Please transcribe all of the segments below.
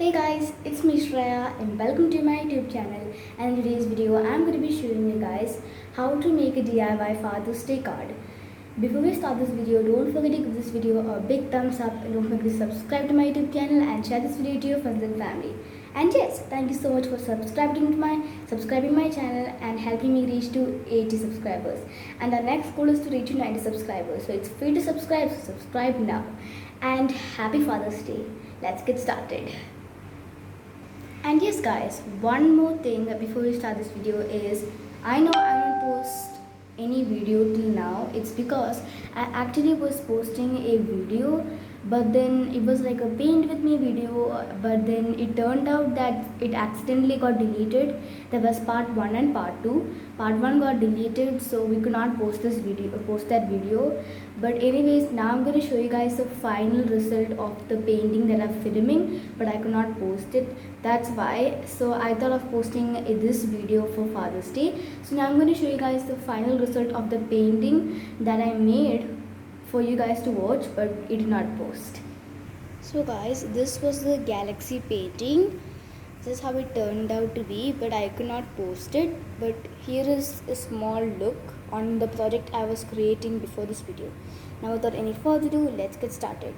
Hey guys, it's me Shreya and welcome to my YouTube channel, and in today's video I'm going to be showing you guys how to make a DIY Father's Day card. Before we start this video, don't forget to give this video a big thumbs up and don't forget to subscribe to my YouTube channel and share this video to your friends and family. And yes, thank you so much for subscribing my channel and helping me reach to 80 subscribers. And our next goal is to reach to 90 subscribers. So it's free to subscribe, so subscribe now. And happy Father's Day. Let's get started. And yes guys, one more thing before we start this video is, I know I won't post any video till now. It's because I actually was posting a video, but then it was like a paint with me video, but then it turned out that it accidentally got deleted. There was part 1 and part 2. Part 1 got deleted, so we could not post that video. But anyways, now I'm going to show you guys the final result of the painting that I'm filming, but I could not post it. That's why. So I thought of posting this video for Father's Day. So now I'm going to show you guys the final result of the painting that I made for you guys to watch, but it did not post. So guys, this was the galaxy painting. This is how it turned out to be, but I could not post it. But here is a small look on the project I was creating before this video. Now without any further ado, let's get started.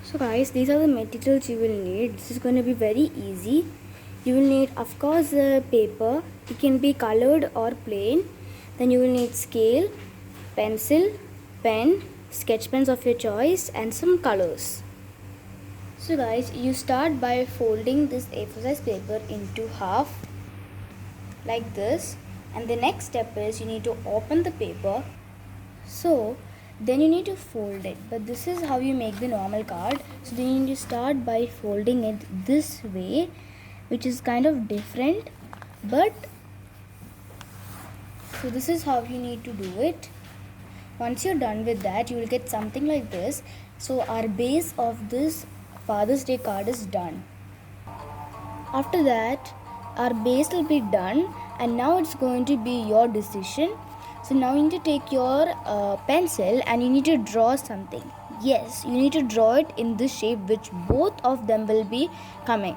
So guys, these are the materials you will need. This is going to be very easy. You will need, of course, paper. It can be colored or plain. Then you will need scale, pencil, pen, sketch pens of your choice, and some colors. So guys, you start by folding this A4 size paper into half like this, and the next step is you need to open the paper. So then you need to fold it, but this is how you make the normal card. So then you need to start by folding it this way, which is kind of different, but so this is how you need to do it. Once you're done with that, you will get something like this. So our base of this Father's Day card is done. After that, our base will be done, and now it's going to be your decision. So now you need to take your pencil and you need to draw something. Yes, you need to draw it in this shape which both of them will be coming.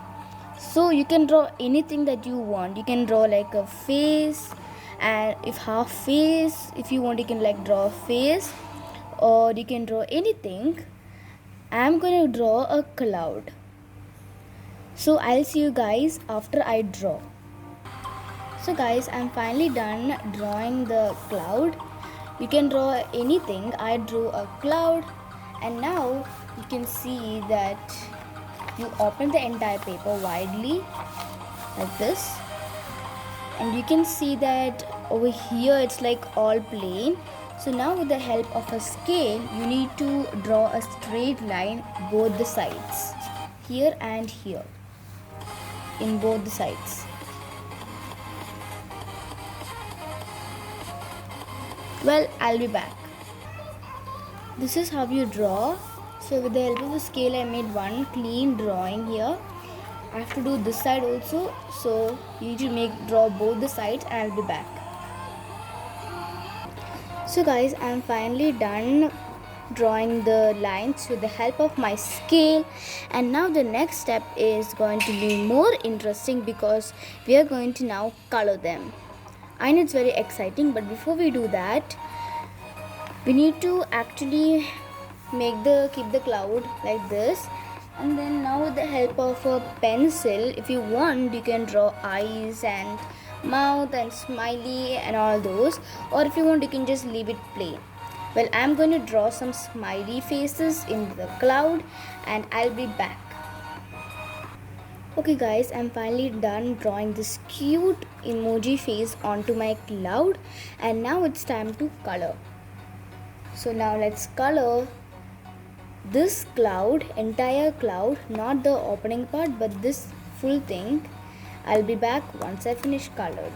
So you can draw anything that you want. You can draw like a face, and if half face, if you want, you can like draw a face, or you can draw anything. I'm going to draw a cloud. So I'll see you guys after I draw. So guys, I'm finally done drawing the cloud. You can draw anything. I drew a cloud, and now you can see that you open the entire paper widely like this, and you can see that over here it's like all plain. So now with the help of a scale, you need to draw a straight line both the sides, here and here, in both the sides. Well, I'll be back. This is how you draw. So with the help of a scale, I made one clean drawing here. I have to do this side also. So you need to draw both the sides, and I'll be back. So guys, I'm finally done drawing the lines with the help of my scale, and now the next step is going to be more interesting because we are going to now color them. I know it's very exciting, but before we do that, we need to actually keep the cloud like this. And then now with the help of a pencil, if you want, you can draw eyes and mouth and smiley and all those, or if you want, you can just leave it plain. Well, I'm going to draw some smiley faces in the cloud, and I'll be back. Okay guys, I'm finally done drawing this cute emoji face onto my cloud, and now it's time to color. So now let's color this cloud, entire cloud, not the opening part, but this full thing. I'll be back once I finish colored.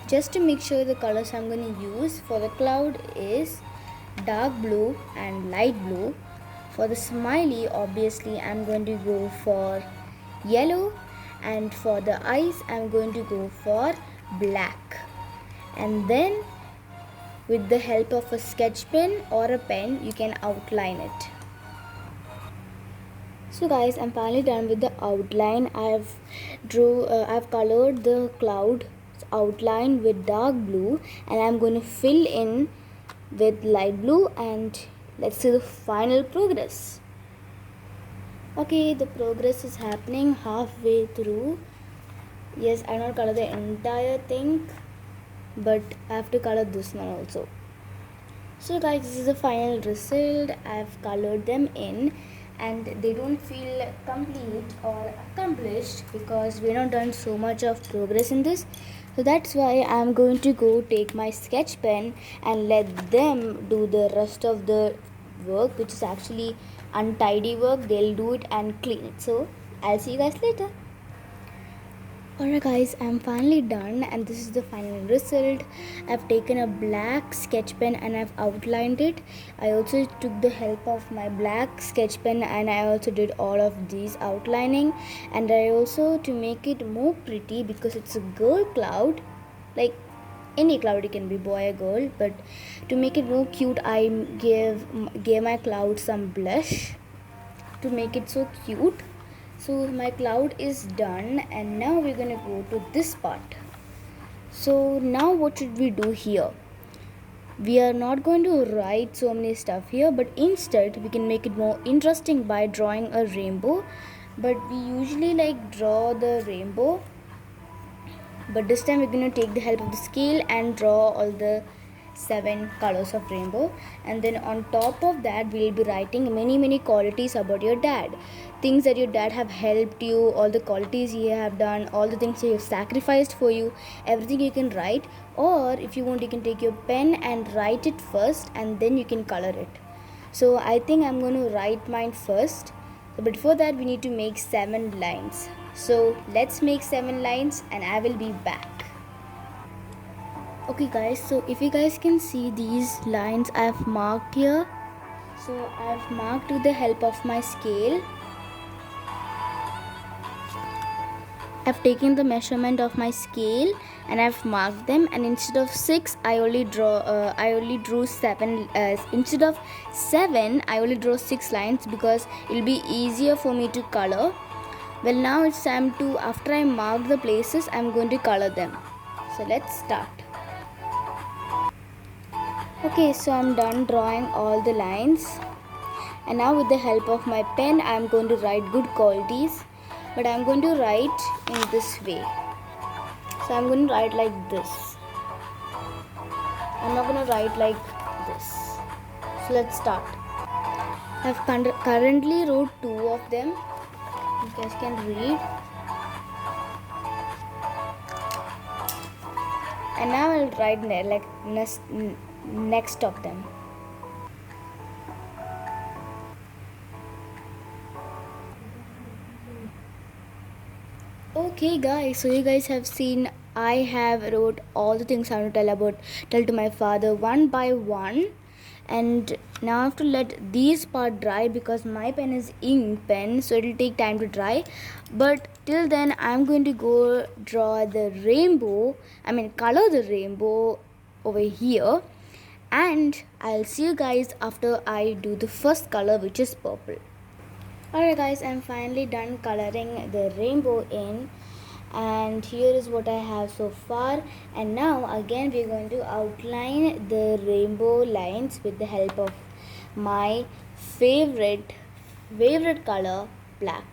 Just to make sure the colors I'm going to use for the cloud is dark blue and light blue. For the smiley, obviously I'm going to go for yellow, and for the eyes I'm going to go for black. And then with the help of a sketch pen or a pen, you can outline it. So So guys, I'm finally done with the outline. I've colored the cloud outline with dark blue, and I'm going to fill in with light blue, and let's see the final progress. Okay, the progress is happening halfway through. Yes, I don't color the entire thing, but I have to color this one also. So guys, this is the final result. I've colored them in, and they don't feel complete or accomplished because we're not done so much of progress in this. So that's why I'm going to go take my sketch pen and let them do the rest of the work, which is actually untidy work. They'll do it and clean it. So I'll see you guys later. Alright guys, I'm finally done, and this is the final result. I've taken a black sketch pen and I've outlined it. I also took the help of my black sketch pen and I also did all of these outlining, and I also, to make it more pretty, because it's a girl cloud, like any cloud, it can be boy or girl, but to make it more cute, I gave my cloud some blush to make it so cute. So my cloud is done, and now we're gonna go to this part. So now what should we do here? We are not going to write so many stuff here, but instead we can make it more interesting by drawing a rainbow. But we usually like draw the rainbow, but this time we're going to take the help of the scale and draw all the 7 colors of rainbow. And then on top of that, we'll be writing many qualities about your dad, things that your dad have helped you, all the qualities he have done, all the things he have sacrificed for you, everything you can write. Or if you want, you can take your pen and write it first, and then you can color it. So I think I'm going to write mine first. But before that, we need to make 7 lines. So let's make 7 lines, and I will be back. Okay guys, so if you guys can see these lines I've marked here. So I've marked with the help of my scale. I've taken the measurement of my scale and I've marked them, and instead of 6 I only drew 7. Instead of 7 I only draw 6 lines because it'll be easier for me to color. Well, now it's time to, after I mark the places, I'm going to color them. So let's start. Okay, so I'm done drawing all the lines, and now with the help of my pen I'm going to write good qualities, but I'm going to write in this way. So I'm going to write like this. I'm not going to write like this. So let's start. I've currently wrote 2 of them. You guys can read. And now I'll write next of them. Okay guys, so you guys have seen I have wrote all the things I want to tell to my father one by one, and now I have to let these part dry because my pen is ink pen, so it will take time to dry. But till then I'm going to go draw the rainbow, color the rainbow over here, and I'll see you guys after I do the first color, which is purple. Alright guys, I'm finally done coloring the rainbow in, and here is what I have so far. And now again we're going to outline the rainbow lines with the help of my favorite color, black.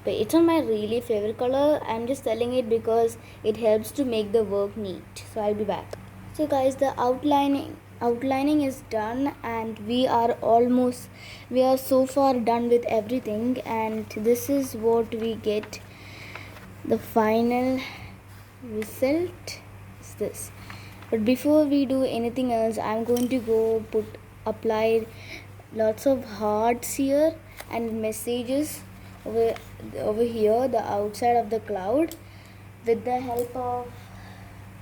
But it's not my really favorite color, I'm just telling it because it helps to make the work neat. So I'll be back. So guys, the outlining is done, and we are so far done with everything, and this is what we get. The final result is this. But before we do anything else, I'm going to go apply lots of hearts here and messages over here, the outside of the cloud, with the help of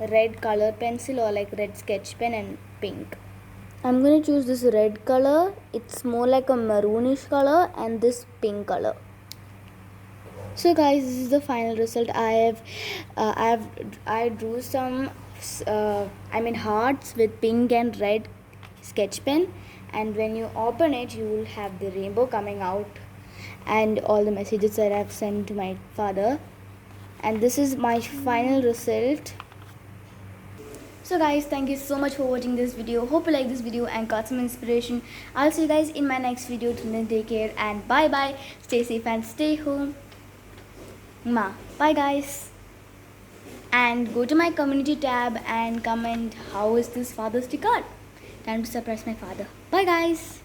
red color pencil or like red sketch pen and pink. I'm going to choose this red color. It's more like a maroonish color, and this pink color. So guys, this is the final result. I drew some hearts with pink and red sketch pen, and when you open it you will have the rainbow coming out. and all the messages that I've sent to my father. And this is my final result. So guys, thank you so much for watching this video. Hope you like this video and got some inspiration. I'll see you guys in my next video. Till then, take care and bye bye. Stay safe and stay home. Bye guys. And go to my community tab and comment how is this Father's Day card. Time to surprise my father. Bye guys.